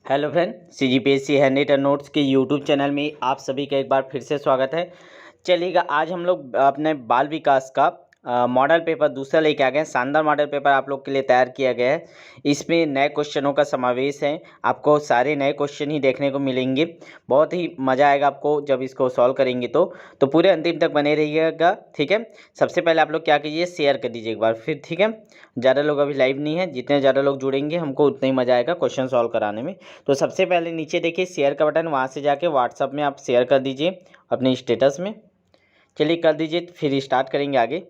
Hello friend, CGPSC hand written notes के YouTube channel में आप सभी का एक बार फिर से स्वागत है। चलिएगा, आज हम लोग अपने बाल विकास का मॉडल पेपर दूसरा लेके आ गए हैं। शानदार मॉडल पेपर आप लोग के लिए तैयार किया गया है। इसमें नए क्वेश्चनों का समावेश है। आपको सारे नए क्वेश्चन ही देखने को मिलेंगे। बहुत ही मज़ा आएगा आपको जब इसको सॉल्व करेंगे तो पूरे अंतिम तक बने रहिएगा। ठीक है, सबसे पहले आप लोग क्या कीजिए, शेयर कर दीजिए एक बार फिर। ठीक है, ज़्यादा लोग अभी लाइव नहीं है, जितने ज़्यादा लोग जुड़ेंगे हमको उतना ही मज़ा आएगा क्वेश्चन सॉल्व कराने में। तो सबसे पहले नीचे देखिए शेयर का बटन, वहाँ से जाके व्हाट्सअप में आप शेयर कर दीजिए अपने स्टेटस में। चलिए कर दीजिए, फिर स्टार्ट करेंगे आगे।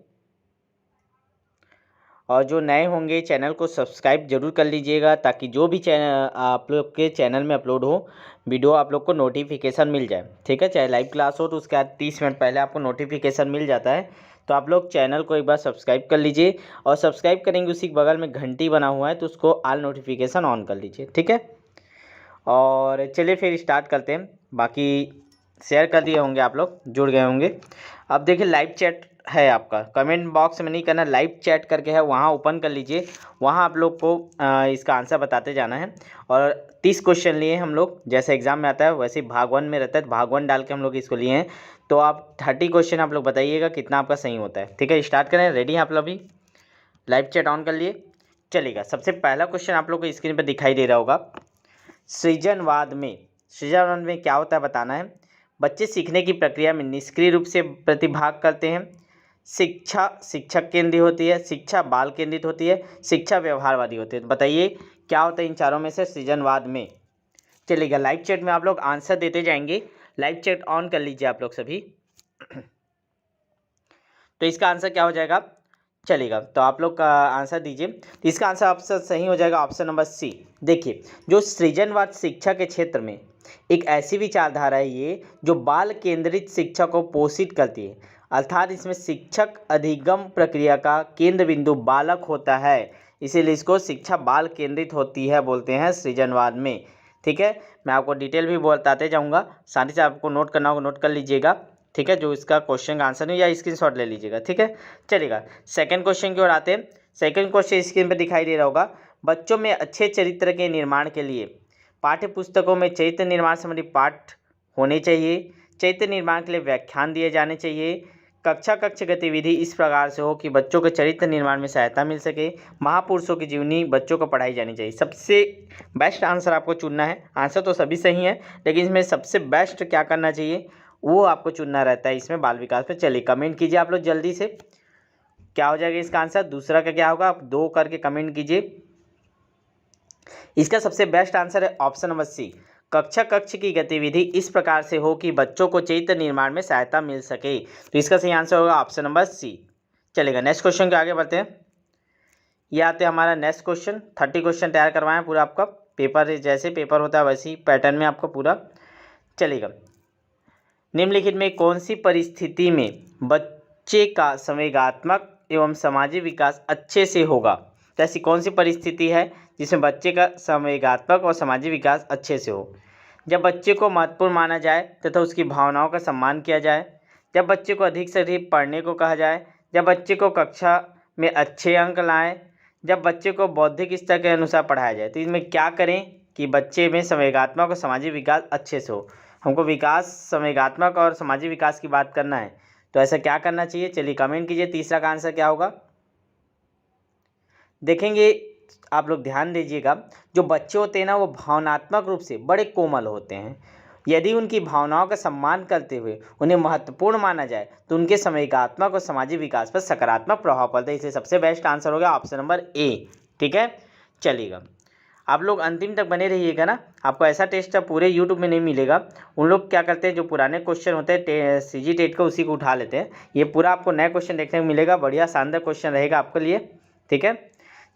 और जो नए होंगे चैनल को सब्सक्राइब जरूर कर लीजिएगा, ताकि जो भी चैनल आप लोग के चैनल में अपलोड हो वीडियो आप लोग को नोटिफिकेशन मिल जाए। ठीक है, चाहे लाइव क्लास हो तो उसके बाद 30 मिनट पहले आपको नोटिफिकेशन मिल जाता है। तो आप लोग चैनल को एक बार सब्सक्राइब कर लीजिए, और सब्सक्राइब करेंगे उसी के बगल में घंटी बना हुआ है तो उसको ऑल नोटिफिकेशन ऑन कर लीजिए। ठीक है, और चलिए फिर स्टार्ट करते हैं। बाकी शेयर कर दिए होंगे, आप लोग जुड़ गए होंगे। अब देखिए लाइव चैट है आपका, कमेंट बॉक्स में नहीं करना, लाइव चैट करके है वहाँ ओपन कर लीजिए। वहाँ आप लोग को इसका आंसर बताते जाना है। और 30 क्वेश्चन लिए हम लोग, जैसे एग्जाम में आता है वैसे ही भाग 1 में रहता है, भाग 1 डाल के हम लोग इसको लिए हैं। तो आप 30 क्वेश्चन आप लोग बताइएगा कितना आपका सही होता है। ठीक है, स्टार्ट करें। रेडी हैं आप लोग? अभी लाइव चैट ऑन कर लिए। चलिएगा, सबसे पहला क्वेश्चन आप लोग को स्क्रीन पर दिखाई दे रहा होगा। सृजनवाद में क्या होता है बताना है। बच्चे सीखने की प्रक्रिया में निष्क्रिय रूप से प्रतिभाग करते हैं। शिक्षा शिक्षक केंद्रित होती है, शिक्षा बाल केंद्रित होती है, शिक्षा व्यवहारवादी होती है। तो बताइए क्या होता है इन चारों में से सृजनवाद में। चलिएगा, लाइव चैट में आप लोग आंसर देते जाएंगे। लाइव चैट ऑन कर लीजिए आप लोग सभी। तो इसका आंसर क्या हो जाएगा? चलेगा, तो आप लोग का आंसर दीजिए। तो इसका आंसर ऑप्शन सही हो जाएगा, ऑप्शन नंबर सी। देखिए, जो सृजनवाद शिक्षा के क्षेत्र में एक ऐसी विचारधारा है ये जो बाल केंद्रित शिक्षा को पोषित करती है। अर्थात इसमें शिक्षक अधिगम प्रक्रिया का केंद्र बिंदु बालक होता है, इसीलिए इसको शिक्षा बाल केंद्रित होती है बोलते हैं सृजनवाद में। ठीक है, मैं आपको डिटेल भी बताते जाऊँगा, साथ ही साथ आपको नोट करना होगा, नोट कर लीजिएगा। ठीक है, जो इसका क्वेश्चन का आंसर नहीं या स्क्रीनशॉट ले लीजिएगा। ठीक है, चलेगा सेकंड क्वेश्चन की ओर आते हैं। सेकंड क्वेश्चन स्क्रीन पर दिखाई दे रहा होगा। बच्चों में अच्छे चरित्र के निर्माण के लिए पाठ्य पुस्तकों में चरित्र निर्माण संबंधी पाठ होने चाहिए। चरित्र निर्माण के लिए व्याख्यान दिए जाने चाहिए। कक्षा कक्ष गतिविधि इस प्रकार से हो कि बच्चों के चरित्र निर्माण में सहायता मिल सके। महापुरुषों की जीवनी बच्चों को पढ़ाई जानी चाहिए। सबसे बेस्ट आंसर आपको चुनना है। आंसर तो सभी सही है, लेकिन इसमें सबसे बेस्ट क्या करना चाहिए वो आपको चुनना रहता है इसमें बाल विकास पे। चलिए कमेंट कीजिए आप लोग जल्दी से, क्या हो जाएगा इसका आंसर। दूसरा का क्या होगा, आप 2 करके कमेंट कीजिए। इसका सबसे बेस्ट आंसर है ऑप्शन नंबर सी। कक्षा कक्ष की गतिविधि इस प्रकार से हो कि बच्चों को चरित्र निर्माण में सहायता मिल सके। तो इसका सही आंसर होगा ऑप्शन नंबर सी। चलेगा, नेक्स्ट क्वेश्चन के आगे बढ़ते हैं। ये आते हैं हमारा नेक्स्ट क्वेश्चन। 30 क्वेश्चन तैयार करवाएं पूरा आपका पेपर, जैसे पेपर होता है वैसे ही पैटर्न में आपका पूरा चलेगा। निम्नलिखित में कौन सी परिस्थिति में बच्चे का संवेगात्मक एवं सामाजिक विकास अच्छे से होगा? तो ऐसी कौन सी परिस्थिति है जिसमें बच्चे का संवेगात्मक और सामाजिक विकास अच्छे से हो? जब बच्चे को महत्वपूर्ण माना जाए तथा उसकी भावनाओं का सम्मान किया जाए, जब बच्चे को अधिक से अधिक पढ़ने को कहा जाए, जब बच्चे को कक्षा में अच्छे अंक लाएं, जब बच्चे को बौद्धिक स्तर के अनुसार पढ़ाया जाए। तो इसमें क्या करें कि बच्चे में संवेगात्मक और सामाजिक विकास अच्छे से हो। हमको विकास, संवेगात्मक और सामाजिक विकास की बात करना है, तो ऐसा क्या करना चाहिए? चलिए कमेंट कीजिए, तीसरा का आंसर क्या होगा देखेंगे। आप लोग ध्यान दीजिएगा, जो बच्चे होते हैं ना वो भावनात्मक रूप से बड़े कोमल होते हैं। यदि उनकी भावनाओं का सम्मान करते हुए उन्हें महत्वपूर्ण माना जाए तो उनके संवेगात्मक और सामाजिक विकास पर सकारात्मक प्रभाव पड़ता है। इसलिए सबसे बेस्ट आंसर होगा ऑप्शन नंबर ए। ठीक है, चलिएगा आप लोग अंतिम तक बने रहिएगा ना। आपको ऐसा टेस्ट अब पूरे यूट्यूब में नहीं मिलेगा। उन लोग क्या करते हैं, जो पुराने क्वेश्चन होते हैं CG टेट का, उसी को उठा लेते हैं। ये पूरा आपको नया क्वेश्चन देखने को मिलेगा, बढ़िया शानदार क्वेश्चन रहेगा आपके लिए। ठीक है,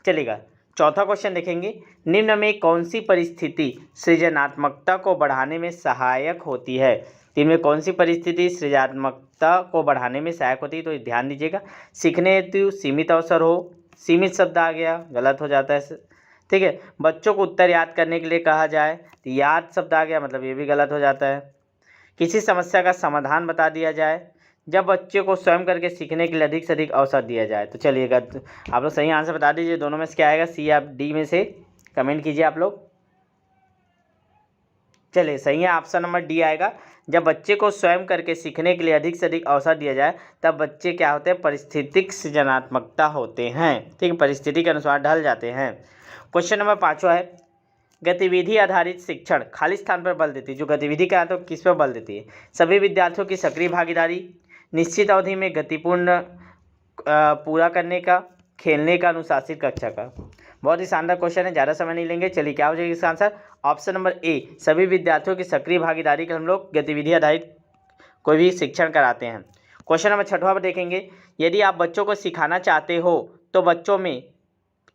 चलिएगा चौथा क्वेश्चन देखेंगे। निम्न में कौन सी परिस्थिति सृजनात्मकता को बढ़ाने में सहायक होती है? इनमें कौन सी परिस्थिति सृजनात्मकता को बढ़ाने में सहायक होती है? तो ध्यान दीजिएगा। सीखने हेतु सीमित अवसर हो, सीमित शब्द आ गया गलत हो जाता है। ठीक है, बच्चों को उत्तर याद करने के लिए कहा जाए, तो याद शब्द आ गया, मतलब ये भी गलत हो जाता है। किसी समस्या का समाधान बता दिया जाए, जब बच्चे को स्वयं करके सीखने के लिए अधिक से अधिक अवसर दिया जाए। तो चलिएगा आप लोग सही आंसर बता दीजिए, दोनों में से क्या आएगा, सी या डी में से कमेंट कीजिए आप लोग। चलिए सही है, ऑप्शन नंबर डी आएगा। जब बच्चे को स्वयं करके सीखने के लिए अधिक से अधिक अवसर दिया जाए तब बच्चे क्या होते हैं, परिस्थितिक सृजनात्मकता होते हैं। ठीक है, परिस्थिति के अनुसार ढल जाते हैं। क्वेश्चन नंबर 5वां है, गतिविधि आधारित शिक्षण खाली स्थान पर बल देती है। जो गतिविधि का तो किस पर बल देती है, सभी विद्यार्थियों की सक्रिय भागीदारी, निश्चित अवधि में गतिपूर्ण पूरा करने का, खेलने का, अनुशासित कक्षा का। बहुत ही शानदार क्वेश्चन है, ज़्यादा समय नहीं लेंगे। चलिए क्या हो जाएगा इसका आंसर, ऑप्शन नंबर ए, सभी विद्यार्थियों की सक्रिय भागीदारी के हम लोग गतिविधि आधारित कोई भी शिक्षण कराते हैं। क्वेश्चन नंबर 6वां पर देखेंगे, यदि आप बच्चों को सिखाना चाहते हो तो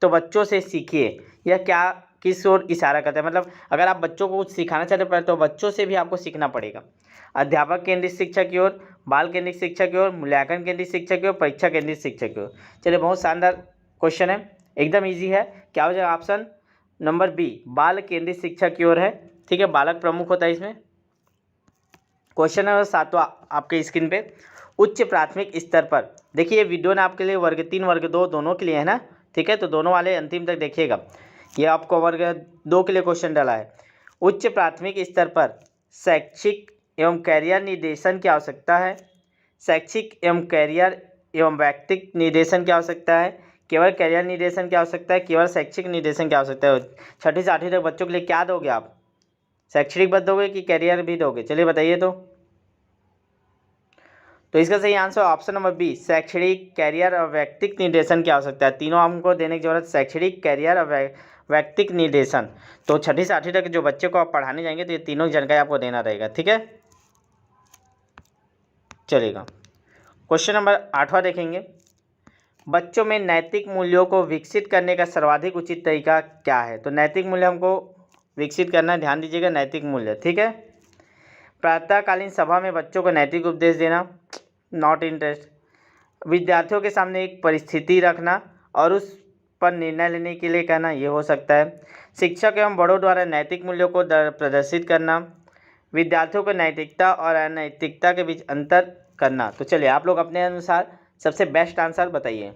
बच्चों से सीखिए। यह क्या किस ओर इशारा करता है, मतलब अगर आप बच्चों को कुछ सिखाना चाहते हो तो बच्चों से भी आपको सीखना पड़ेगा। अध्यापक केंद्रित शिक्षा की ओर, बाल केंद्रित शिक्षा की ओर, मूल्यांकन केंद्रित शिक्षा की ओर, परीक्षा केंद्रित शिक्षा की ओर। चलिए बहुत शानदार क्वेश्चन है, एकदम इजी है। क्या हो जाएगा, ऑप्शन नंबर बी, बाल केंद्रित शिक्षा की ओर है। ठीक है, बालक प्रमुख होता है इसमें। क्वेश्चन नंबर 7वां आपके स्क्रीन पे, उच्च प्राथमिक स्तर पर। देखिए वीडियो ने आपके लिए वर्ग 3 वर्ग 2 दोनों के लिए है ना। ठीक है, तो दोनों वाले अंतिम तक देखिएगा। ये आपको वर्ग 2 के लिए क्वेश्चन डाला है। उच्च प्राथमिक स्तर पर शैक्षिक एवं कैरियर निर्देशन की आवश्यकता है। शैक्षिक एवं कैरियर एवं व्यक्तिक निर्देशन की आवश्यकता है। केवल कैरियर निर्देशन की आवश्यकता है, केवल शैक्षिक निर्देशन की आवश्यकता है। 6ठी से 8वीं तक बच्चों के लिए क्या दोगे आप, शैक्षणिक बद दोगे कि कैरियर भी दोगे, चलिए बताइए। तो इसका सही आंसर ऑप्शन नंबर बी, शैक्षणिक, कैरियर और व्यक्तिक निर्देशन की आवश्यकता है। तीनों हमको देने की जरूरत, शैक्षणिक, कैरियर और व्यक्तिक निर्देशन। तो 6ठी से 8वीं तक जो बच्चे को आप पढ़ाने जाएंगे तो ये तीनों जानकारी आपको देना रहेगा। ठीक है, चलेगा। क्वेश्चन नंबर 8वां देखेंगे, बच्चों में नैतिक मूल्यों को विकसित करने का सर्वाधिक उचित तरीका क्या है। तो नैतिक मूल्य हमको विकसित करना है, ध्यान दीजिएगा, नैतिक मूल्य। ठीक है, प्रातःकालीन सभा में बच्चों को नैतिक उपदेश देना, नॉट इंटरेस्ट। विद्यार्थियों के सामने एक परिस्थिति रखना और उस पर निर्णय लेने के लिए कहना, ये हो सकता है। शिक्षक एवं बड़ों द्वारा नैतिक मूल्यों को प्रदर्शित करना, विद्यार्थियों को नैतिकता और अनैतिकता के बीच अंतर करना। तो चलिए आप लोग अपने अनुसार सबसे बेस्ट आंसर बताइए।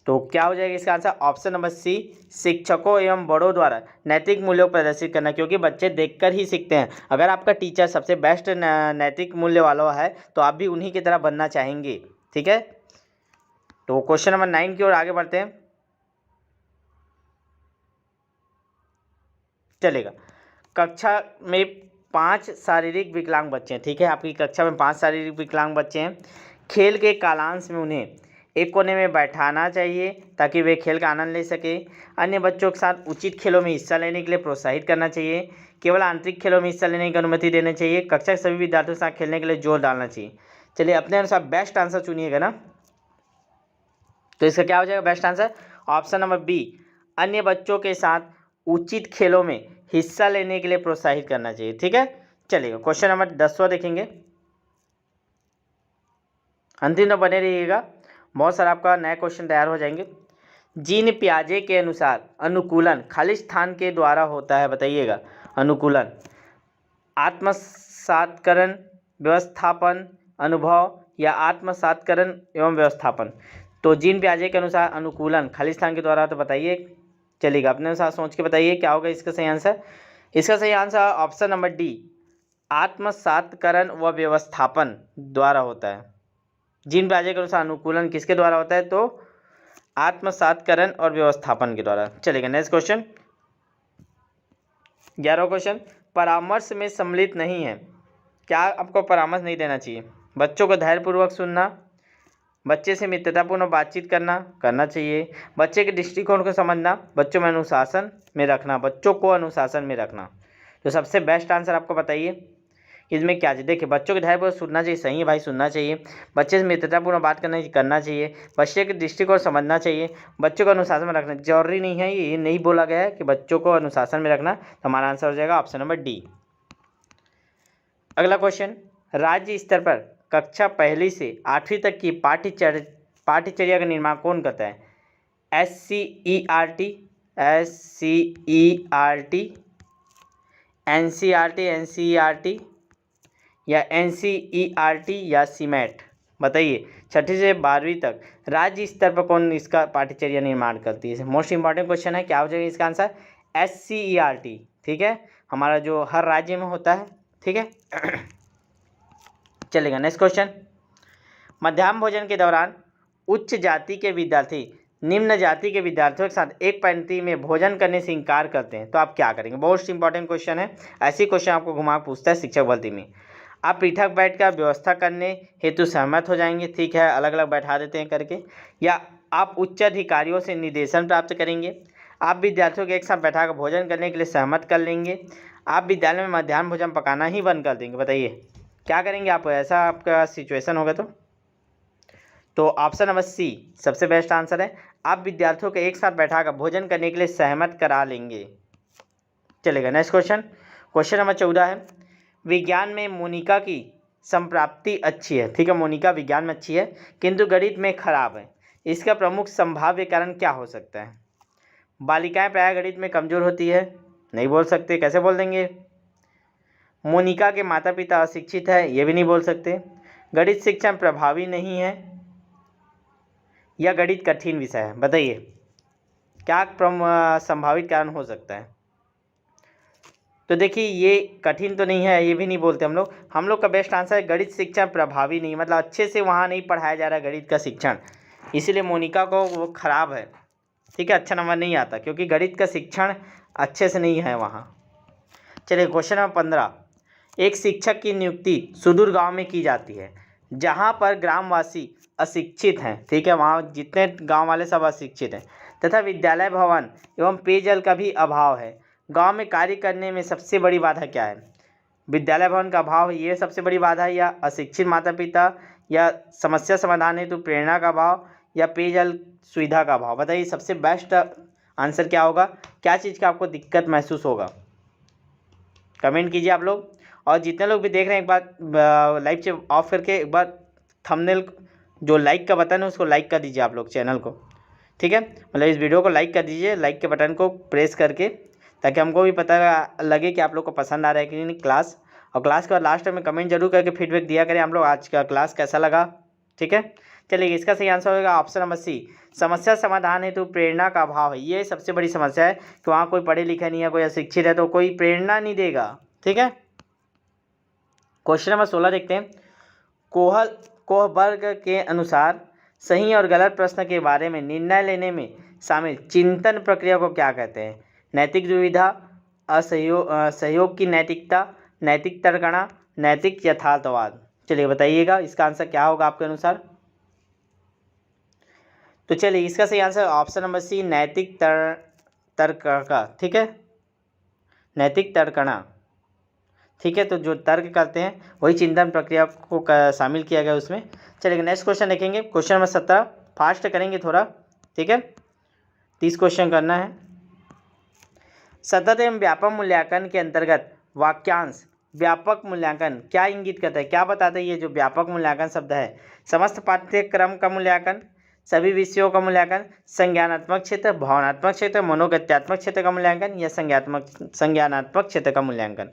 तो क्या हो जाएगा इसका आंसर, ऑप्शन नंबर सी, शिक्षकों एवं बड़ों द्वारा नैतिक मूल्यों को प्रदर्शित करना, क्योंकि बच्चे देखकर ही सीखते हैं। अगर आपका टीचर सबसे बेस्ट नैतिक मूल्य वाला है तो आप भी उन्हीं की तरह बनना चाहेंगे। ठीक है, तो क्वेश्चन नंबर 9 की ओर आगे बढ़ते हैं। चलेगा, कक्षा में 5 शारीरिक विकलांग बच्चे हैं। ठीक है, आपकी कक्षा में 5 शारीरिक विकलांग बच्चे हैं। खेल के कालांश में उन्हें एक कोने में बैठाना चाहिए ताकि वे खेल का आनंद ले सके। अन्य बच्चों के साथ उचित खेलों में हिस्सा लेने के लिए प्रोत्साहित करना चाहिए। केवल आंतरिक खेलों में हिस्सा लेने की अनुमति देनी चाहिए। कक्षा के सभी विद्यार्थियों के साथ खेलने के लिए जोर डालना चाहिए। चलिए अपने अनुसार बेस्ट आंसर चुनिएगा ना। तो इसका क्या हो जाएगा best answer, option number B, अन्य बच्चों के साथ उचित खेलों में हिस्सा लेने के लिए प्रोत्साहित करना चाहिए। ठीक है, चलिएगा क्वेश्चन नंबर 10वां देखेंगे, अंतिम तक बने रहिएगा, बहुत सारा आपका नया क्वेश्चन तैयार हो जाएंगे। जीन पियाजे के अनुसार अनुकूलन खाली स्थान के द्वारा होता है, बताइएगा। अनुकूलन आत्मसात्करण, व्यवस्थापन, अनुभव या आत्मसात्करण एवं व्यवस्थापन। तो जीन पियाजे के अनुसार अनुकूलन खाली स्थान के द्वारा, तो बताइए, चलिएगा अपने अनुसार सोच के बताइए क्या होगा इसका सही आंसर। इसका सही आंसर ऑप्शन नंबर डी, आत्मसात्करण व व्यवस्थापन द्वारा होता है। जीन पियाजे के अनुसार अनुकूलन किसके द्वारा होता है, तो आत्मसात्करण और व्यवस्थापन के द्वारा। चलेगा नेक्स्ट क्वेश्चन, 11वां क्वेश्चन, परामर्श में सम्मिलित नहीं है। क्या आपको परामर्श नहीं देना चाहिए। बच्चों को धैर्यपूर्वक सुनना, बच्चे से मित्रतापूर्ण बातचीत करना चाहिए, बच्चे के दृष्टिकोण को समझना, बच्चों में अनुशासन में रखना, बच्चों को अनुशासन में रखना। तो सबसे बेस्ट आंसर आपको बताइए इसमें क्या चाहिए। देखिए बच्चों के धैर्यपूर्वक सुनना चाहिए, सही है भाई, सुनना चाहिए। बच्चे से मित्रतापूर्ण बात करना चाहिए, बच्चे के दृष्टिकोण समझना चाहिए, बच्चों को अनुशासन में रखना। जरूरी नहीं है, ये नहीं बोला गया है कि बच्चों को अनुशासन में रखना। तो हमारा आंसर हो जाएगा ऑप्शन नंबर डी। अगला क्वेश्चन, राज्य स्तर पर कक्षा 1 से 8वीं तक की पाठ्यचर्या का निर्माण कौन करता है। SCERT, NCERT या NCERT या CMAT, बताइए। 6ठी से 12वीं तक राज्य स्तर पर कौन इसका पाठ्यचर्या निर्माण करती है। मोस्ट इंपॉर्टेंट क्वेश्चन है, क्या हो जाएगा इसका आंसर, SCERT। ठीक है, हमारा जो हर राज्य में होता है, ठीक है। चलेगा नेक्स्ट क्वेश्चन। मध्याह्न भोजन के दौरान उच्च जाति के विद्यार्थी निम्न जाति के विद्यार्थियों के साथ एक पंक्ति में भोजन करने से इनकार करते हैं तो आप क्या करेंगे। बहुत इंपॉर्टेंट क्वेश्चन है। ऐसी क्वेश्चन आपको घुमा पूछता है शिक्षक भर्ती में। आप पृथक बैठकर व्यवस्था करने हेतु सहमत हो जाएंगे, ठीक है, अलग अलग बैठा देते हैं करके, या आप उच्च अधिकारियों से निर्देशन प्राप्त करेंगे, आप विद्यार्थियों के एक साथ बैठाकर भोजन करने के लिए सहमत कर लेंगे, आप विद्यालय में मध्याह्न भोजन पकाना ही बंद कर देंगे। बताइए क्या करेंगे आप, ऐसा आपका सिचुएशन होगा तो ऑप्शन नंबर सी सबसे बेस्ट आंसर है। आप विद्यार्थियों को एक साथ बैठाकर भोजन करने के लिए सहमत करा लेंगे। चलेगा नेक्स्ट क्वेश्चन। क्वेश्चन नंबर 14 है, विज्ञान में मोनिका की संप्राप्ति अच्छी है, ठीक है, मोनिका विज्ञान में अच्छी है किंतु गणित में खराब है, इसका प्रमुख संभाव्य कारण क्या हो सकता है। बालिकाएं प्रायः गणित में कमजोर होती है, नहीं बोल सकते, कैसे बोल देंगे। मोनिका के माता पिता अशिक्षित है, ये भी नहीं बोल सकते। गणित शिक्षा प्रभावी नहीं है, या गणित कठिन विषय है। बताइए क्या संभावित कारण हो सकता है। तो देखिए ये कठिन तो नहीं है, ये भी नहीं बोलते हम लोग का बेस्ट आंसर है गणित शिक्षण प्रभावी नहीं, मतलब अच्छे से वहाँ नहीं पढ़ाया जा रहा है गणित का शिक्षण, इसीलिए मोनिका को वो खराब है, ठीक है, अच्छा नंबर नहीं आता क्योंकि गणित का शिक्षण अच्छे से नहीं है वहाँ। चलिए क्वेश्चन नंबर 15, एक शिक्षक की नियुक्ति सुदूर गाँव में की जाती है जहाँ पर ग्रामवासी अशिक्षित हैं, ठीक है, वहाँ जितने गांव वाले सब अशिक्षित हैं, तथा विद्यालय भवन एवं पेयजल का भी अभाव है। गांव में कार्य करने में सबसे बड़ी बाधा क्या है। विद्यालय भवन का अभाव ये सबसे बड़ी बाधा है, या अशिक्षित माता पिता, या समस्या समाधान हेतु प्रेरणा का अभाव, या पेयजल सुविधा का अभाव। बताइए सबसे बेस्ट आंसर क्या होगा, क्या चीज़ का आपको दिक्कत महसूस होगा, कमेंट कीजिए आप लोग। और जितने लोग भी देख रहे हैं एक बार लाइव से ऑफ करके एक बार थंबनेल जो लाइक का बटन है उसको लाइक कर दीजिए आप लोग चैनल को, ठीक है, मतलब इस वीडियो को लाइक कर दीजिए, लाइक के बटन को प्रेस करके, ताकि हमको भी पता लगे कि आप लोग को पसंद आ रहा है कि नहीं क्लास। और क्लास के बाद लास्ट में कमेंट जरूर करके फीडबैक दिया करें हम लोग आज का क्लास कैसा लगा, ठीक है। चलिए इसका सही आंसर होगा ऑप्शन नंबर सी, समस्या समाधान हेतु प्रेरणा का अभाव है। ये सबसे बड़ी समस्या है कि वहाँ कोई पढ़े लिखे नहीं है, कोई अशिक्षित है तो कोई प्रेरणा नहीं देगा, ठीक है। क्वेश्चन नंबर 16 देखते हैं। कोहबर्ग के अनुसार सही और गलत प्रश्न के बारे में निर्णय लेने में शामिल चिंतन प्रक्रिया को क्या कहते हैं। नैतिक दुविधा, सहयोग की नैतिकता, नैतिक तर्कणा, नैतिक यथार्थवाद। चलिए बताइएगा इसका आंसर क्या होगा आपके अनुसार। तो चलिए इसका सही आंसर ऑप्शन नंबर सी, नैतिक तर्कणा, ठीक है, नैतिक तर्कणा, ठीक है। तो जो तर्क करते हैं वही चिंतन प्रक्रिया को शामिल किया गया उसमें। चलिए नेक्स्ट क्वेश्चन देखेंगे। क्वेश्चन नंबर 17, फास्ट करेंगे थोड़ा, ठीक है, 30 क्वेश्चन करना है। सतत एवं व्यापक मूल्यांकन के अंतर्गत वाक्यांश व्यापक मूल्यांकन क्या इंगित करता है, क्या बताता है। ये जो व्यापक मूल्यांकन शब्द है, समस्त पाठ्यक्रम का मूल्यांकन, सभी विषयों का मूल्यांकन, संज्ञानात्मक क्षेत्र, भावनात्मक क्षेत्र, मनोगत्यात्मक क्षेत्र का मूल्यांकन, या संज्ञानात्मक क्षेत्र का मूल्यांकन।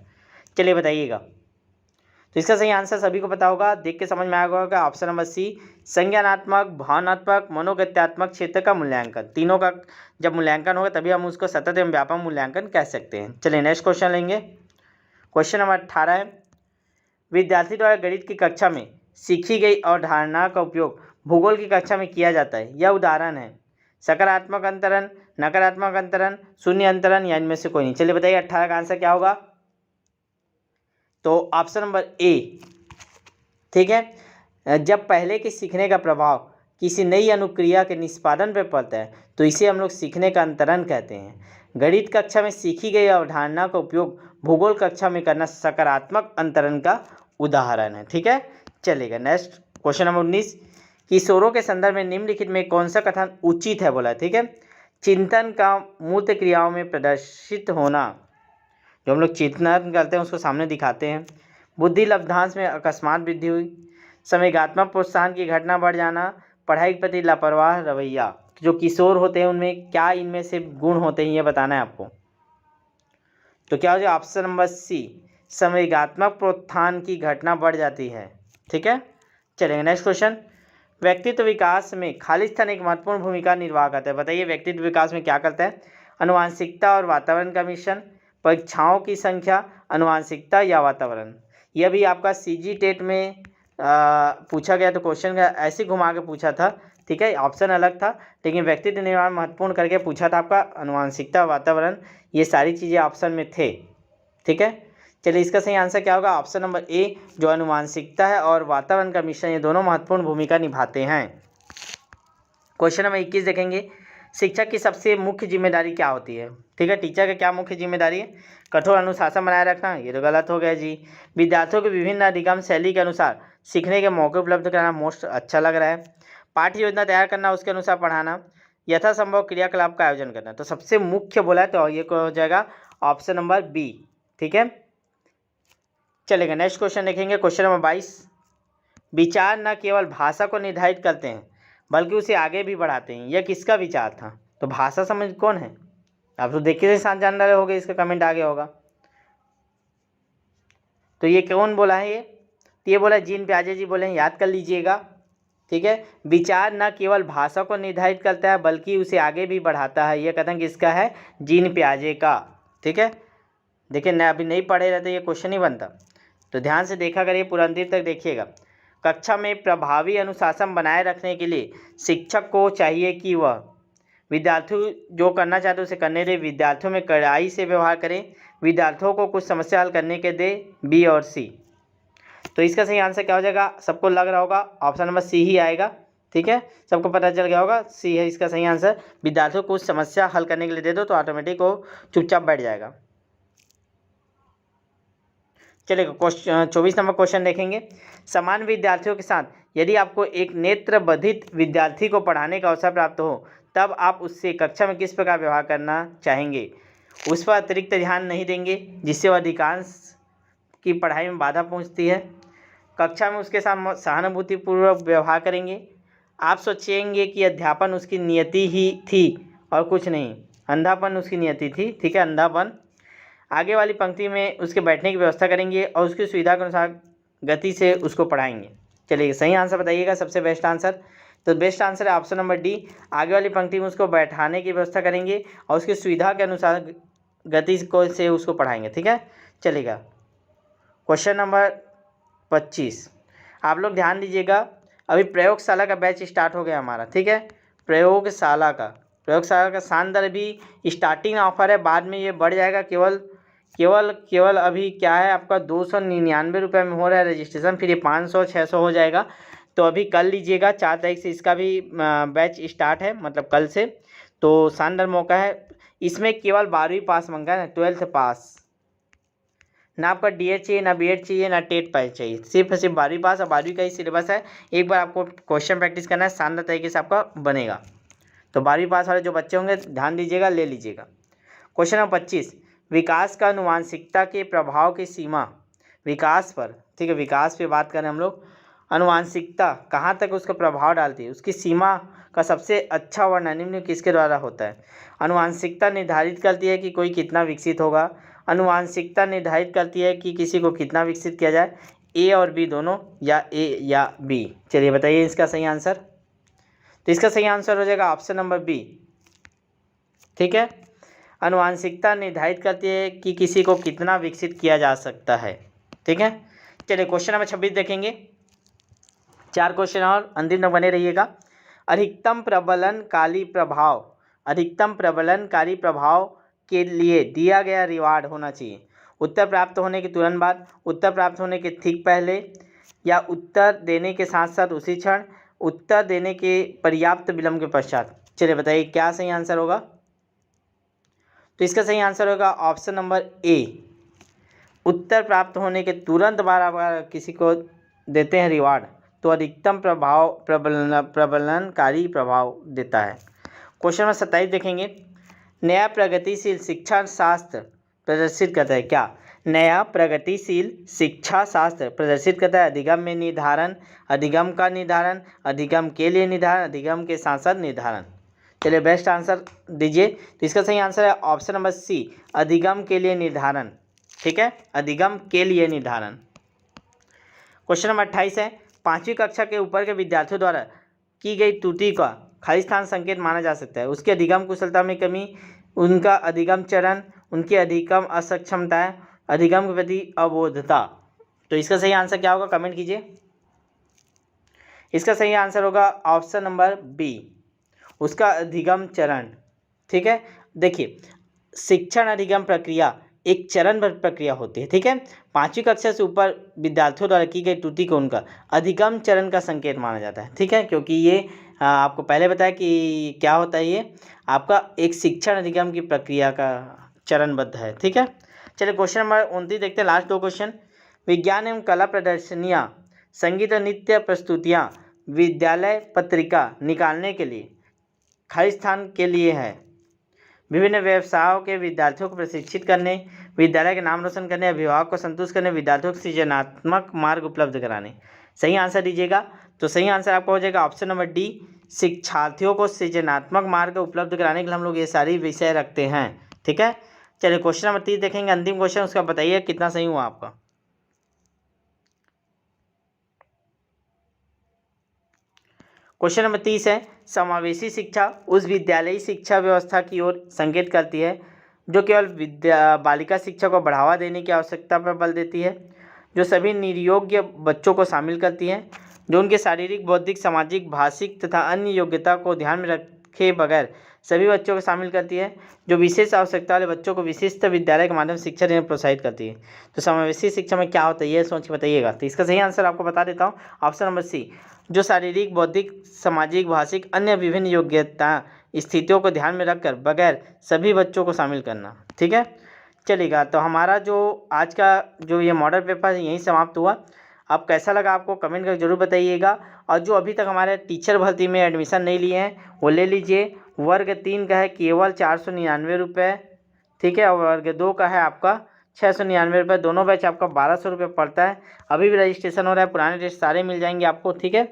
चलिए बताइएगा। तो इसका सही आंसर सभी को पता होगा, देख के समझ में आया होगा, ऑप्शन नंबर सी, संज्ञानात्मक, भावनात्मक, मनोगत्यात्मक क्षेत्र का मूल्यांकन। तीनों का जब मूल्यांकन होगा तभी हम उसको सतत एवं व्यापक मूल्यांकन कह सकते हैं। चलिए नेक्स्ट क्वेश्चन लेंगे। क्वेश्चन नंबर 18 है, विद्यार्थी द्वारा गणित की कक्षा में सीखी गई अवधारणा का उपयोग भूगोल की कक्षा में किया जाता है। यह उदाहरण है सकारात्मक अंतरण, नकारात्मक अंतरण, शून्य अंतरण, या इनमें से कोई नहीं। चलिए बताइए 18 का आंसर क्या होगा। तो ऑप्शन नंबर ए, ठीक है। जब पहले के सीखने का प्रभाव किसी नई अनुक्रिया के निष्पादन पर पड़ता है तो इसे हम लोग सीखने का अंतरण कहते हैं। गणित कक्षा में सीखी गई अवधारणा का उपयोग भूगोल कक्षा में करना सकारात्मक अंतरण का उदाहरण है, ठीक है। चलेगा नेक्स्ट क्वेश्चन नंबर 19, किशोरों के संदर्भ में निम्नलिखित में कौन सा कथन उचित है बोला, ठीक है। चिंतन का मूर्त क्रियाओं में प्रदर्शित होना, जो हम लोग चिंतन करते हैं उसको सामने दिखाते हैं। बुद्धि लब्धांश में अकस्मात वृद्धि हुई, संवेगात्मक प्रोत्साहन की घटना बढ़ जाना, पढ़ाई के प्रति लापरवाह रवैया। जो किशोर होते हैं उनमें क्या इनमें से गुण होते हैं ये बताना है आपको। तो क्या हो जाए ऑप्शन नंबर सी, संवेगात्मक प्रोत्थान की घटना बढ़ जाती है, ठीक है। चलेंगे नेक्स्ट क्वेश्चन। व्यक्तित्व विकास में खाली स्थान एक महत्वपूर्ण भूमिका निर्वाह करता है। बताइए व्यक्तित्व विकास में क्या करता है। अनुवांशिकता और वातावरण का मिश्रण, परीक्षाओं की संख्या, आनुवंशिकता या वातावरण। यह भी आपका सीजी टेट में पूछा गया, तो क्वेश्चन का ऐसे घुमा के पूछा था, ठीक है। ऑप्शन अलग था लेकिन व्यक्तित्व निर्माण महत्वपूर्ण करके पूछा था आपका आनुवंशिकता, वातावरण, ये सारी चीज़ें ऑप्शन में थे, ठीक है। चलिए इसका सही आंसर क्या होगा, ऑप्शन नंबर ए, जो आनुवंशिकता है और वातावरण का मिश्रण, ये दोनों महत्वपूर्ण भूमिका निभाते हैं। क्वेश्चन नंबर 21 देखेंगे, शिक्षक की सबसे मुख्य जिम्मेदारी क्या होती है, ठीक है। टीचर का क्या मुख्य जिम्मेदारी है, कठोर अनुशासन बनाए रखना, ये तो गलत हो गया जी। विद्यार्थियों को विभिन्न अधिगम शैली के अनुसार सीखने के मौके उपलब्ध कराना, मोस्ट अच्छा लग रहा है। पाठ्य योजना तैयार करना, उसके अनुसार पढ़ाना, यथासंभव क्रियाकलाप का आयोजन करना। तो सबसे मुख्य बोला है तो ये हो जाएगा ऑप्शन नंबर बी, ठीक है। चलेगा, नेक्स्ट क्वेश्चन देखेंगे। क्वेश्चन नंबर 22, विचार न केवल भाषा को निर्धारित करते हैं बल्कि उसे आगे भी बढ़ाते हैं, यह किसका विचार था। तो भाषा समझ कौन है, आप तो देख के साथ जान रहे होगे, इसका कमेंट आगे होगा। तो ये कौन बोला है, ये बोला जीन पियाजे जी बोले हैं, याद कर लीजिएगा, ठीक है। विचार न केवल भाषा को निर्धारित करता है बल्कि उसे आगे भी बढ़ाता है, यह कथन किसका है, जीन पियाजे का, ठीक है। देखिए न अभी नहीं पढ़े रहते ये क्वेश्चन ही बनता, तो ध्यान से देखा करिए, पूरा अंतिम तक देखिएगा। कक्षा में प्रभावी अनुशासन बनाए रखने के लिए शिक्षक को चाहिए कि वह विद्यार्थी जो करना चाहते उसे करने दे, विद्यार्थियों में कड़ाई से व्यवहार करें, विद्यार्थियों को कुछ समस्या हल करने के दे, बी और सी। तो इसका सही आंसर क्या हो जाएगा, सबको लग रहा होगा ऑप्शन नंबर सी ही आएगा, ठीक है। सबको पता चल गया होगा, सी है इसका सही आंसर। विद्यार्थियों को कुछ समस्या हल करने के लिए दे दो तो ऑटोमेटिक वो चुपचाप बैठ जाएगा। चलिए 24 नंबर क्वेश्चन देखेंगे। समान विद्यार्थियों के साथ यदि आपको एक नेत्र बाधित विद्यार्थी को पढ़ाने का अवसर प्राप्त हो तब आप उससे कक्षा में किस प्रकार व्यवहार करना चाहेंगे। उस पर अतिरिक्त ध्यान नहीं देंगे जिससे वह अधिकांश की पढ़ाई में बाधा पहुंचती है। कक्षा में उसके साथ सहानुभूतिपूर्वक व्यवहार करेंगे। आप सोचेंगे कि अध्यापन उसकी नियति ही थी और कुछ नहीं, अंधापन उसकी नियति थी, ठीक है, अंधापन। आगे वाली पंक्ति में उसके बैठने की व्यवस्था करेंगे और उसकी सुविधा के अनुसार गति से उसको पढ़ाएंगे। चलिए सही आंसर बताइएगा, सबसे बेस्ट आंसर। तो बेस्ट आंसर है ऑप्शन नंबर डी, आगे वाली पंक्ति में उसको बैठाने की व्यवस्था करेंगे और उसकी सुविधा के अनुसार गति को से उसको पढ़ाएंगे, ठीक है। चलेगा क्वेश्चन नंबर 25, आप लोग ध्यान दीजिएगा। अभी प्रयोगशाला का बैच स्टार्ट हो गया हमारा, ठीक है। प्रयोगशाला का शानदार भी स्टार्टिंग ऑफर है, बाद में ये बढ़ जाएगा। केवल अभी क्या है आपका 299 रुपये में हो रहा है रजिस्ट्रेशन, फिर ये 500-600 हो जाएगा। तो अभी कर लीजिएगा, 4 तारीख से इसका भी बैच स्टार्ट है, मतलब कल से। तो शानदार मौका है। इसमें केवल 12वीं पास मांगा है ना, 12th पास, ना आपका डीएड चाहिए, ना बीएड चाहिए, ना टेट पास चाहिए, सिर्फ 12वीं पास और 12वीं का ही सिलेबस है। एक बार आपको क्वेश्चन प्रैक्टिस करना है, शानदार तरीके से आपका बनेगा। तो 12वीं पास वाले जो बच्चे होंगे ध्यान दीजिएगा, ले लीजिएगा। क्वेश्चन नंबर 25, विकास का आनुवंशिकता के प्रभाव की सीमा, विकास पर, ठीक है, विकास पे बात करें हम लोग। आनुवंशिकता कहाँ तक उसका प्रभाव डालती है, उसकी सीमा का सबसे अच्छा वर्णन निम्न किसके द्वारा होता है। आनुवंशिकता निर्धारित करती है कि कोई कितना विकसित होगा। आनुवंशिकता निर्धारित करती है कि किसी को कितना विकसित किया जाए, ए और बी दोनों, या ए या बी। चलिए बताइए इसका सही आंसर। तो इसका सही आंसर हो जाएगा ऑप्शन नंबर बी, ठीक है। आनुवंशिकता निर्धारित करती है कि किसी को कितना विकसित किया जा सकता है, ठीक है। चलिए क्वेश्चन नंबर 26 देखेंगे। 4 क्वेश्चन और अंतिम तक बने रहिएगा। अधिकतम प्रबलनकारी प्रभाव के लिए दिया गया रिवार्ड होना चाहिए। उत्तर प्राप्त होने के तुरंत बाद, उत्तर प्राप्त होने के ठीक पहले, या उत्तर देने के साथ साथ उसी क्षण, उत्तर देने के पर्याप्त विलंब के पश्चात। चलिए बताइए क्या सही आंसर होगा। तो इसका सही आंसर होगा ऑप्शन नंबर ए, उत्तर प्राप्त होने के तुरंत बाद आप किसी को देते हैं रिवार्ड तो अधिकतम प्रबलनकारी प्रभाव देता है। क्वेश्चन नंबर 27 देखेंगे। नया प्रगतिशील शिक्षा शास्त्र प्रदर्शित करता है क्या। नया प्रगतिशील शिक्षा शास्त्र प्रदर्शित करता है अधिगम में निर्धारण, अधिगम का निर्धारण, अधिगम के लिए निर्धारण, अधिगम के साथ साथ निर्धारण। चलिए बेस्ट आंसर दीजिए। तो इसका सही आंसर है ऑप्शन नंबर सी, अधिगम के लिए निर्धारण, ठीक है, अधिगम के लिए निर्धारण। क्वेश्चन नंबर 28 है। 5वीं कक्षा के ऊपर के विद्यार्थियों द्वारा की गई त्रुटि का खाली स्थान संकेत माना जा सकता है। उसके अधिगम कुशलता में कमी, उनका अधिगम चरण, उनकी अधिगम असक्षमता, अधिगम के प्रति अबोधता। तो इसका सही आंसर क्या होगा, कमेंट कीजिए। इसका सही आंसर होगा ऑप्शन नंबर बी, उसका अधिगम चरण। ठीक है, देखिए शिक्षण अधिगम प्रक्रिया एक चरणबद्ध प्रक्रिया होती है। ठीक है, 5वीं कक्षा से ऊपर विद्यार्थियों द्वारा की गई त्रुटि को उनका अधिगम चरण का संकेत माना जाता है। ठीक है, क्योंकि ये आपको पहले बताया कि क्या होता है, ये आपका एक शिक्षण अधिगम की प्रक्रिया का चरणबद्ध है। ठीक है, चलिए क्वेश्चन नंबर 29 देखते हैं, लास्ट 2 क्वेश्चन। विज्ञान एवं कला प्रदर्शनियाँ, संगीत और नृत्य प्रस्तुतियाँ विद्यालय पत्रिका निकालने के लिए खाली स्थान के लिए है। विभिन्न व्यवसायों के विद्यार्थियों को प्रशिक्षित करने, विद्यालय के नाम रोशन करने, अभिभावक को संतुष्ट करने, विद्यार्थियों को सृजनात्मक मार्ग उपलब्ध कराने। सही आंसर दीजिएगा। तो सही आंसर आपका हो जाएगा ऑप्शन नंबर डी, शिक्षार्थियों को सृजनात्मक मार्ग उपलब्ध कराने के लिए हम लोग ये सारी विषय रखते हैं। ठीक है, चलिए क्वेश्चन नंबर 30 देखेंगे, अंतिम क्वेश्चन, उसका बताइए कितना सही हुआ आपका। क्वेश्चन नंबर 30 है, समावेशी शिक्षा उस विद्यालयी शिक्षा व्यवस्था की ओर संकेत करती है जो केवल बालिका शिक्षा को बढ़ावा देने की आवश्यकता पर बल देती है, जो सभी निर्योग्य बच्चों को शामिल करती है, जो उनके शारीरिक, बौद्धिक, सामाजिक, भाषिक तथा अन्य योग्यता को ध्यान में रखे बगैर सभी बच्चों को शामिल करती है, जो विशेष आवश्यकता वाले बच्चों को विशिष्ट विद्यालय के माध्यम से शिक्षा देने प्रोत्साहित करती है। तो समावेशी शिक्षा में क्या होता है ये सोच के बताइएगा। तो इसका सही आंसर आपको बता देता हूँ, ऑप्शन नंबर सी, जो शारीरिक, बौद्धिक, सामाजिक, भाषिक, अन्य विभिन्न योग्यता स्थितियों को ध्यान में रखकर बगैर सभी बच्चों को शामिल करना। ठीक है, चलेगा। तो हमारा जो आज का जो ये मॉडल पेपर यहीं समाप्त हुआ। अब कैसा लगा आपको कमेंट करके जरूर बताइएगा। और जो अभी तक हमारे टीचर भर्ती में एडमिशन नहीं लिए हैं वो ले लीजिए। वर्ग 3 का है केवल 499 रुपये। ठीक है, और वर्ग 2 का है आपका 699 रुपये। दोनों बैच आपका 1200 रुपये पड़ता है। अभी भी रजिस्ट्रेशन हो रहा है, पुराने टेस्ट सारे मिल जाएंगे आपको। ठीक है,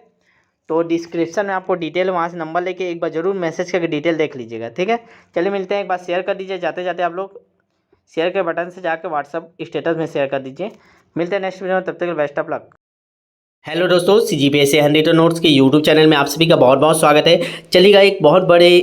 तो डिस्क्रिप्शन में आपको डिटेल वहाँ से नंबर लेके एक बार जरूर मैसेज करके डिटेल देख लीजिएगा। ठीक है, चलिए मिलते हैं। एक बार शेयर कर दीजिए, जाते जाते आप लोग शेयर के बटन से जाकर व्हाट्सअप स्टेटस में शेयर कर दीजिए। मिलते हैं नेक्स्ट वीडियो में, तब तक बेस्ट ऑफ लक। हेलो दोस्तों, CGPSC 100 नोट्स के यूट्यूब चैनल में आप सभी का बहुत बहुत स्वागत है। चलिएगा, एक बहुत बड़े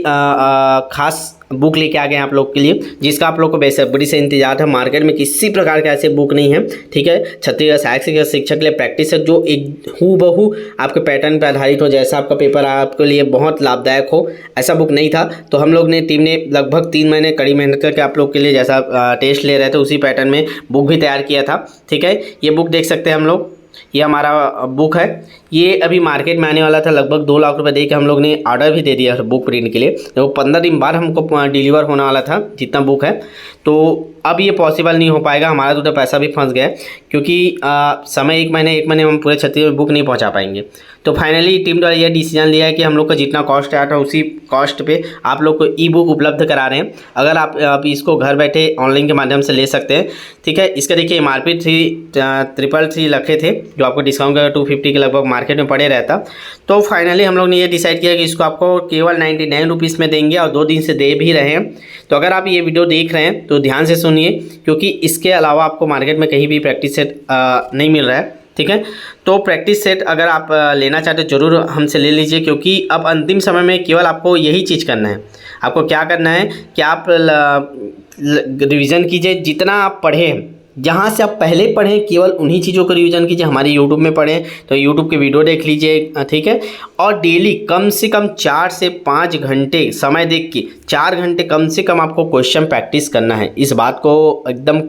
खास बुक लेके आ गए हैं आप लोग के लिए, जिसका आप लोग को बेसब्री से इंतजार है। मार्केट में किसी प्रकार के ऐसे बुक नहीं है। ठीक है, छत्तीसगढ़ सहायक शिक्षक के लिए प्रैक्टिस है, जो एक हूबहू आपके पैटर्न पर आधारित हो, जैसा आपका पेपर आपके लिए बहुत लाभदायक हो, ऐसा बुक नहीं था। तो हम लोग ने टीम ने लगभग 3 महीने कड़ी मेहनत करके आप लोग के लिए जैसा टेस्ट ले रहे थे उसी पैटर्न में बुक भी तैयार किया था। ठीक है, ये बुक देख सकते हैं हम लोग, ये हमारा बुक है। ये अभी मार्केट में आने वाला था, लगभग 2 लाख रुपए दे के हम लोग ने ऑर्डर भी दे दिया बुक प्रिंट के लिए। तो 15 दिन बाद हमको डिलीवर होने वाला था जितना बुक है। तो अब ये पॉसिबल नहीं हो पाएगा, हमारा तो पैसा भी फंस गया क्योंकि समय एक महीने हम पूरे छत्तीसगढ़ में बुक नहीं पहुंचा पाएंगे। तो फाइनली टीम द्वारा यह डिसीजन लिया है कि हम लोग का जितना कॉस्ट आया था उसी कॉस्ट पे आप लोग को ई बुक उपलब्ध करा रहे हैं। अगर आप इसको घर बैठे ऑनलाइन के माध्यम से ले सकते हैं। ठीक है, इसका देखिए MRP 333 रखे थे, जो आपको डिस्काउंट का 250 के लगभग मार्केट में पड़े रहता। तो फाइनली हम लोग ने ये डिसाइड किया कि इसको आपको केवल 99 रुपीज़ में देंगे, और 2 दिन से दे भी रहे हैं। तो अगर आप ये वीडियो देख रहे हैं तो ध्यान से सुनिए, क्योंकि इसके अलावा आपको मार्केट में कहीं भी प्रैक्टिस सेट नहीं मिल रहा है। ठीक है, तो प्रैक्टिस सेट अगर आप लेना चाहते हो जरूर हमसे ले लीजिए, क्योंकि अब अंतिम समय में केवल आपको यही चीज़ करना है। आपको क्या करना है कि आप रिवीजन कीजिए, जितना आप पढ़ें, जहाँ से आप पहले पढ़ें केवल उन्हीं चीज़ों को रिवीजन कीजिए। हमारे यूट्यूब में पढ़ें तो यूट्यूब के वीडियो देख लीजिए। ठीक है, और डेली कम से कम 4 से 5 घंटे समय देख के 4 घंटे कम से कम आपको क्वेश्चन प्रैक्टिस करना है। इस बात को एकदम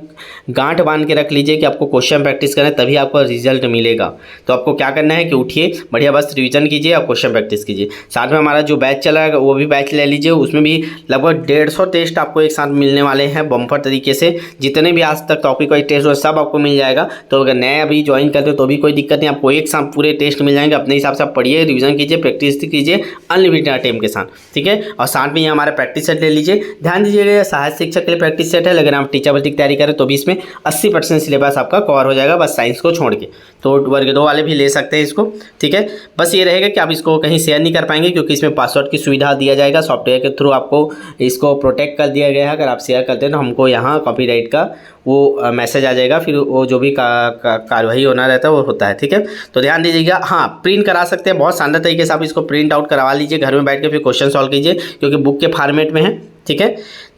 गांठ बांध के रख लीजिए कि आपको क्वेश्चन प्रैक्टिस करना है, तभी आपको रिजल्ट मिलेगा। तो आपको क्या करना है कि उठिए, बढ़िया बस रिवीजन कीजिए और क्वेश्चन प्रैक्टिस कीजिए। साथ में हमारा जो बैच चला है वो भी बैच ले लीजिए, उसमें भी लगभग 150 टेस्ट आपको एक साथ मिलने वाले हैं बम्पर तरीके से। जितने भी आज तक टॉपिक वाइज टेस्ट हो सब आपको मिल जाएगा। तो अगर नए अभी ज्वाइन करते हो तो भी कोई दिक्कत नहीं, आपको एक साथ पूरे टेस्ट मिल जाएंगे। अपने हिसाब से आप पढ़िए, रिवीजन कीजिए, प्रैक्टिस कीजिए अनलिमिटेड टाइम के साथ। ठीक है, और साथ में ये हमारा प्रैक्टिस सेट ले लीजिए। ध्यान दीजिएगा, सहायक शिक्षक के लिए प्रैक्टिस सेट है, लेकिन आप टीचर भर्ती की तैयारी करें तो भी इसमें 80% सिलेबस आपका कवर हो जाएगा, बस साइंस को छोड़ के। तो वर्ग 2 वाले भी ले सकते हैं इसको। ठीक है, बस ये रहेगा कि आप इसको कहीं शेयर नहीं कर पाएंगे, क्योंकि इसमें पासवर्ड की सुविधा दिया जाएगा। सॉफ्टवेयर के थ्रू आपको इसको प्रोटेक्ट कर दिया गया है। अगर आप शेयर करते हैं तो हमको यहाँ कॉपीराइट का वो मैसेज आ जाएगा, फिर वो जो भी कार्यवाही होना रहता है वो होता है। ठीक है, तो ध्यान दीजिएगा। हाँ, प्रिंट करा सकते हैं, बहुत शानदार तरीके से आप इसको प्रिंट आउट करवा लीजिए घर में बैठ के, फिर क्वेश्चन सॉल्व कीजिए, क्योंकि बुक के फॉर्मेट में है। ठीक है।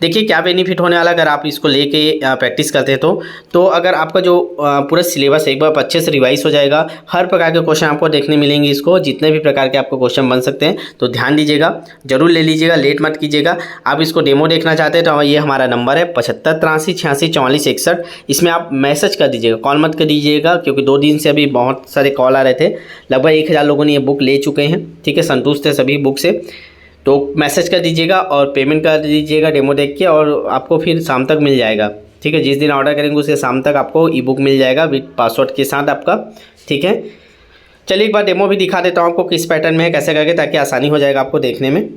देखिए क्या बेनिफिट होने वाला अगर आप इसको लेके प्रैक्टिस करते हैं तो अगर आपका जो पूरा सिलेबस एक बार अच्छे से रिवाइज हो जाएगा, हर प्रकार के क्वेश्चन आपको देखने मिलेंगे, इसको जितने भी प्रकार के आपको क्वेश्चन बन सकते हैं, तो ध्यान दीजिएगा, जरूर ले लीजिएगा, लेट मत कीजिएगा। आप इसको डेमो देखना चाहते हैं तो ये हमारा नंबर है 7583864461। इसमें आप मैसेज कर दीजिएगा, कॉल मत कर दीजिएगा, क्योंकि 2 दिन से अभी बहुत सारे कॉल आ रहे थे, लगभग 1000 लोगों ने ये बुक ले चुके हैं, ठीक है, संतुष्ट है सभी बुक से। तो मैसेज कर दीजिएगा और पेमेंट कर दीजिएगा डेमो देख के, और आपको फिर शाम तक मिल जाएगा, ठीक है। जिस दिन ऑर्डर करेंगे उसके शाम तक आपको ई बुक मिल जाएगा विद पासवर्ड के साथ आपका, ठीक है। चलिए एक बार डेमो भी दिखा देता हूँ आपको किस पैटर्न में है, कैसे करके, ताकि आसानी हो जाएगा आपको देखने में।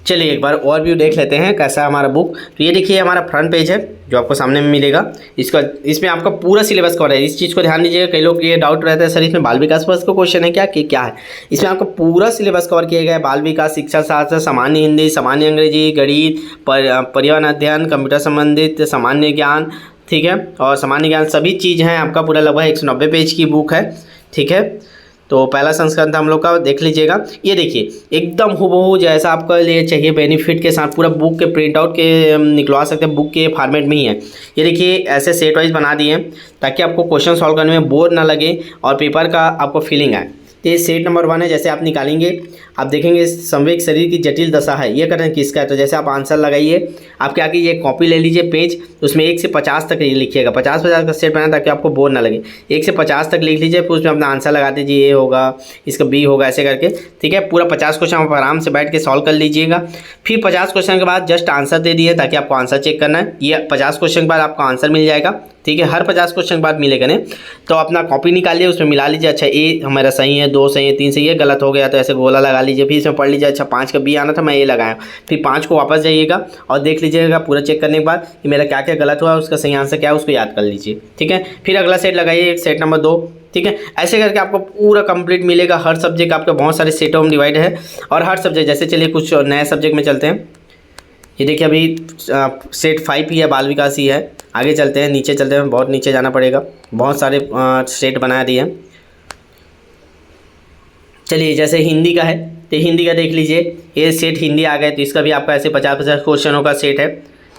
चलिए एक बार ओवरव्यू देख लेते हैं कैसा है हमारा बुक। तो ये देखिए हमारा फ्रंट पेज है जो आपको सामने में मिलेगा, इसमें आपका पूरा सिलेबस कवर है। इस चीज़ को ध्यान दीजिएगा, कई लोग ये डाउट रहता है सर इसमें बाल विकास पर का क्वेश्चन है क्या कि क्या है। इसमें आपका पूरा सिलेबस कवर किया गया है, बाल विकास, शिक्षा शास्त्र, सामान्य हिंदी, सामान्य अंग्रेजी, गणित, पर्यावरण अध्ययन, कंप्यूटर संबंधित, सामान्य ज्ञान, ठीक है, और सामान्य ज्ञान सभी चीज़ हैं आपका। पूरा लगभग 190 पेज की बुक है, ठीक है। तो पहला संस्करण था हम लोग का, देख लीजिएगा। ये देखिए एकदम हूबहू जैसा आपका लिए चाहिए बेनिफिट के साथ, पूरा बुक के प्रिंट आउट के निकलवा सकते हैं, बुक के फॉर्मेट में ही है। ये देखिए ऐसे सेट वाइज बना दिए हैं ताकि आपको क्वेश्चन सॉल्व करने में बोर ना लगे और पेपर का आपको फीलिंग आए। तो ये सेट नंबर 1 है। जैसे आप निकालेंगे आप देखेंगे संवेग शरीर की जटिल दशा है, ये करें किसका है, तो जैसे आप आंसर लगाइए, आप क्या कीजिए कॉपी ले लीजिए पेज, उसमें 1 से 50 तक लिखिएगा, 50 का सेट बनाए ताकि आपको बोर ना लगे। 1 से 50 तक लिख लीजिए, फिर उसमें अपना आंसर लगा दीजिए, ए होगा, इसका बी होगा, ऐसे करके, ठीक है। पूरा 50 क्वेश्चन आप आराम से बैठ के सॉल्व कर लीजिएगा। फिर 50 क्वेश्चन के बाद जस्ट आंसर दे दिए ताकि आपको आंसर चेक करना है। ये 50 क्वेश्चन के बाद आपको आंसर मिल जाएगा, ठीक है। हर 50 क्वेश्चन के बाद मिलेगा नहीं, तो अपना कॉपी निकालिए, उसमें मिला लीजिए, अच्छा ए हमारा सही है, 2 सही है, 3 सही है, गलत हो गया तो ऐसे गोला लगा लीजिए। फिर इसमें पढ़ लीजिए, अच्छा 5 का बी आना था, मैं ये लगाया। फिर 5 को वापस जाइएगा और देख लीजिएगा पूरा चेक करने के बाद कि मेरा क्या क्या गलत हुआ, उसका सही आंसर क्या है उसको याद कर लीजिए, ठीक है। फिर अगला सेट लगाइए, सेट नंबर 2, ठीक है। ऐसे करके आपको पूरा कंप्लीट मिलेगा। हर सब्जेक्ट आपके बहुत सारे सेटों में डिवाइड है, और हर सब्जेक्ट जैसे चलिए कुछ नए सब्जेक्ट में चलते हैं। ये देखिए अभी सेट 5 ही है, बाल विकास ही है। आगे चलते हैं, नीचे चलते हैं, बहुत नीचे जाना पड़ेगा, बहुत सारे सेट बना दिए हैं। चलिए जैसे हिंदी का है तो हिंदी का देख लीजिए, ये सेट हिंदी आ गए, तो इसका भी आपका ऐसे 50-50 क्वेश्चनों का सेट है,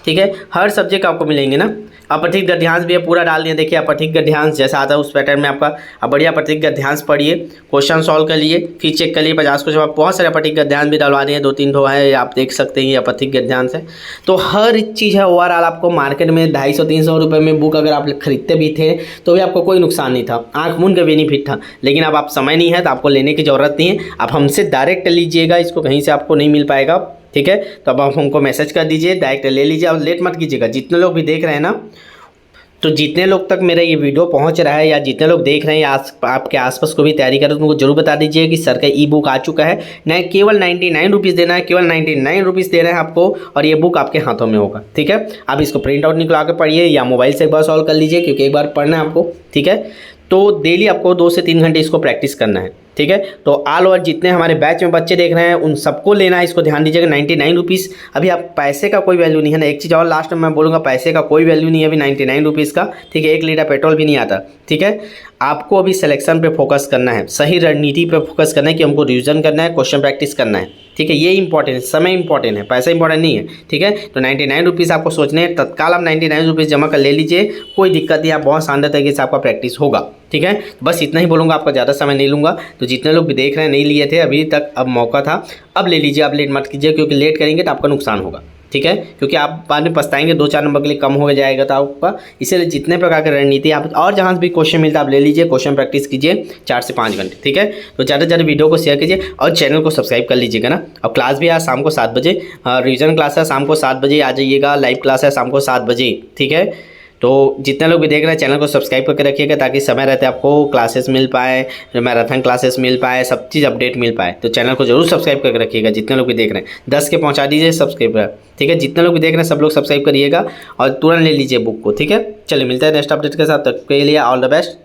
ठीक है। हर सब्जेक्ट आपको मिलेंगे ना। अपठित गद्यांश भी पूरा डाल दिए, देखिए अपठित गद्यांश जैसा आता है उस पैटर्न में आपका। अब बढ़िया अपठित गद्यांश पढ़िए, क्वेश्चन सॉल्व कर लिए, फिर चेक कर लिए 50 क्वेश्चन। आप बहुत सारे अपठित गद्यांश भी डलवा दिए, 2-3 ठो है, आप देख सकते हैं ये अपठित गद्यांश है। तो हर चीज़ है ओवरऑल। आपको मार्केट में 250-300 रुपये में बुक अगर आप खरीदते भी थे तो भी आपको कोई नुकसान नहीं था, आँख मूंद का बेनिफिट था। लेकिन अब आप समय नहीं है तो आपको लेने की ज़रूरत नहीं है, आप हमसे डायरेक्ट लीजिएगा, इसको कहीं से आपको नहीं मिल पाएगा, ठीक है। तो अब आप हमको मैसेज कर दीजिए, डायरेक्ट ले लीजिए, अब लेट मत कीजिएगा। जितने लोग भी देख रहे हैं ना, तो जितने लोग तक मेरा ये वीडियो पहुंच रहा है या जितने लोग देख रहे हैं आपके आसपास को भी तैयारी करें, तो उनको जरूर बता दीजिए कि सर का ई बुक आ चुका है। न केवल 99 रुपीज़ देना है, केवल 99 रुपीज़ दे रहे हैं आपको, और ये बुक आपके हाथों में होगा, ठीक है। आप इसको प्रिंट आउट निकला के पढ़िए या मोबाइल से एक बार सॉल्व कर लीजिए, क्योंकि एक बार पढ़ना है आपको, ठीक है। तो डेली आपको 2 से 3 घंटे इसको प्रैक्टिस करना है, ठीक है। तो ऑल ओवर जितने हमारे बैच में बच्चे देख रहे हैं उन सबको लेना है, इसको ध्यान दीजिएगा। 99 रुपीज़, अभी आप पैसे का कोई वैल्यू नहीं है ना। एक चीज़ और लास्ट में मैं बोलूँगा, पैसे का कोई वैल्यू नहीं है अभी 99 रुपीज़ का, ठीक है। 1 लीटर पेट्रोल भी नहीं आता, ठीक है। आपको अभी सिलेक्शन पे फोकस करना है, सही रणनीति पे फोकस करना है कि हमको रिविजन करना है, क्वेश्चन प्रैक्टिस करना है, ठीक है। ये इंपॉर्टेंट है, समय इंपॉर्टेंट है, पैसा इंपॉर्टेंट नहीं है, ठीक है। तो 99 रुपीज़ आपको सोचने हैं, तत्काल आप 99 रुपीज़ जमा कर ले लीजिए, कोई दिक्कत नहीं, आप बहुत शानदार तरीके से आपका प्रैक्टिस होगा, ठीक है। बस इतना ही बोलूँगा, आपका ज़्यादा समय नहीं लूँगा। तो जितने लोग भी देख रहे हैं नहीं लिए थे अभी तक, अब मौका था, अब ले लीजिए, अब लेट मत कीजिए, क्योंकि लेट करेंगे तो आपका नुकसान होगा, ठीक है। क्योंकि आप बाद में पछताएंगे, 2-4 नंबर के लिए कम हो जाएगा तो आपका। इसीलिए जितने प्रकार की रणनीति आप और जहाँ भी क्वेश्चन मिलता है आप ले लीजिए, क्वेश्चन प्रैक्टिस कीजिए 4 से 5 घंटे, ठीक है। तो ज़्यादा से ज़्यादा वीडियो को शेयर कीजिए और चैनल को सब्सक्राइब कर लीजिएगा ना। और क्लास भी आज शाम को 7 बजे, रिविजन क्लास है शाम को 7 बजे आ जाइएगा, लाइव क्लास है शाम को 7 बजे, ठीक है। तो जितने लोग भी देख रहे हैं चैनल को सब्सक्राइब करके रखिएगा, ताकि समय रहते आपको क्लासेस मिल पाए, मैराथन क्लासेस मिल पाए, सब चीज़ अपडेट मिल पाए। तो चैनल को जरूर सब्सक्राइब करके रखिएगा। जितने लोग भी देख रहे हैं 10 के पहुंचा दीजिए सब्सक्राइबर, ठीक है। जितने लोग भी देख रहे हैं सब लोग सब्सक्राइब करिएगा और तुरंत ले लीजिए बुक को, ठीक है। चलिए मिलते हैं नेक्स्ट अपडेट के साथ, तक के लिए ऑल द बेस्ट।